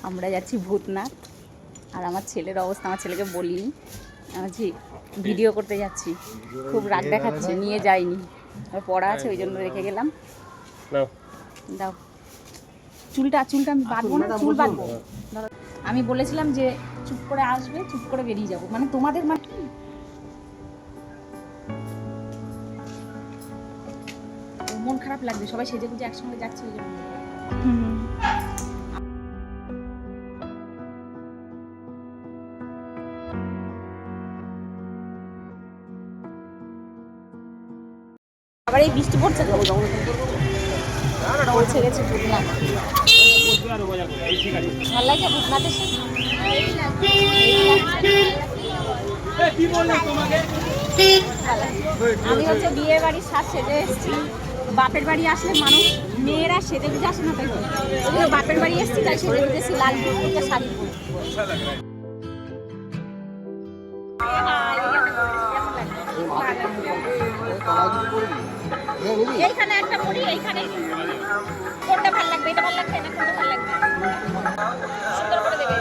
আমরা যাচ্ছি ভূতনাথ। আর আমার ছেলের অবস্থা, আমার ছেলেকে বলিনি, আমি ভিডিও করতে যাচ্ছি, খুব রাগ দেখাচ্ছে, নিয়ে যাইনি, আর পড়া আছে ওই জন্য রেখে গেলাম। দাও চুলটা আমি বাঁধবো না, চুল বাঁধবো। আমি বলেছিলাম যে চুপ করে আসবে, চুপ করে বেরিয়ে যাবো, মানে তোমাদের মন খারাপ লাগবে, সবাই সেজে গুজে একসঙ্গে যাচ্ছে ওই জন্য। আবার এই বৃষ্টি পড়ছে তো, পৌঁছে গেছে ভূতনাথ। ভালো লাগছে ভূতনাথের সাথে। আমি হচ্ছে বিয়ে বাড়ির সাজ সেজে এসেছি। বাপের বাড়ি আসলে মানুষ মেয়েরা সেজে গুজে আসে না, তাই তো বাপের বাড়ি এসেছি, তাই সেজে গুজেছি লাল কুর্তা শাড়ি। এইখানে একটা পড়ি, এইখানে কোনটা ভালো লাগবে, এটা ভালো লাগবে না কোনটা ভালো লাগবে, সুন্দর করে দেবে।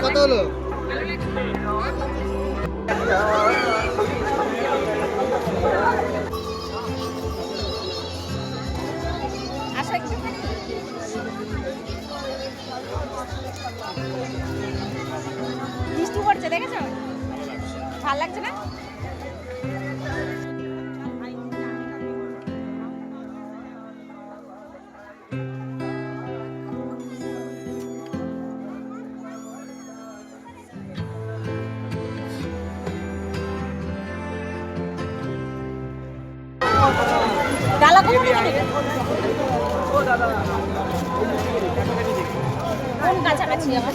কত হলো? বৃষ্টি পড়ছে দেখেছো, ভালো লাগছে না? ডালা কোন কাছাকাছি আমার?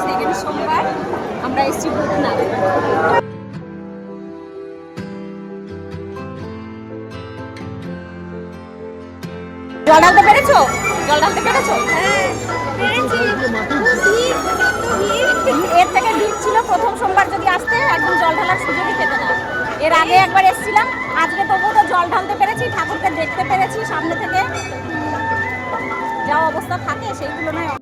সেকেন্ড সোমবার আমরা এসেছি ভূতনাথ। জল ঢালতে পেরেছো? জল ঢালতে পেরেছো? এর থেকে ভিড় ছিল প্রথম সোমবার, যদি আসতে একদম জল ঢালার সুযোগই পেতে না। এর আগে একবার এসেছিলাম, আজকে তবুও তো জল ঢালতে পেরেছি, ঠাকুরকে দেখতে পেরেছি সামনে থেকে। যা অবস্থা থাকে সেই তুলনায়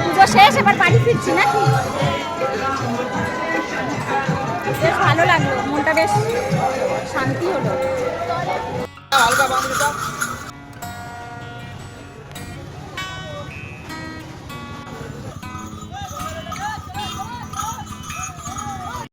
পুজো শেষ, এবার বাড়ি ফিরছি নাকি? ভালো লাগলো, মনটা বেশ শান্তি হলো। হালকা বাঁধ দিতাম